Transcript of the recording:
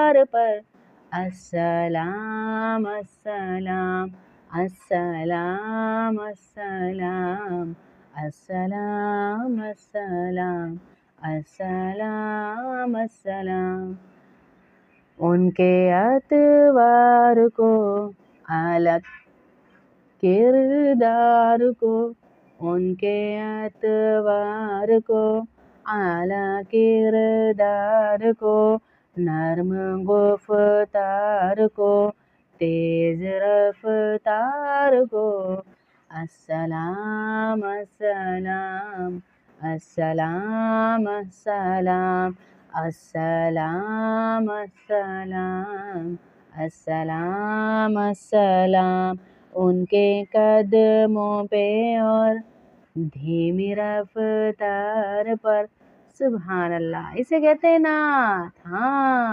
رفتار پر السلام السلام السلام السلام السلام السلام السلام السلام ان کے اطوار کو الگ کردار کو ان کے اطوار کو اعلیٰ کردار کو نرم گفتار کو تیز رفتار کو السلام السلام السلام السلام السلام السلام السلام السلام ان کے قدموں پہ اور دھیمی رفتار پر سبحان اللہ، اسے کہتے ہیں نعت. ہاں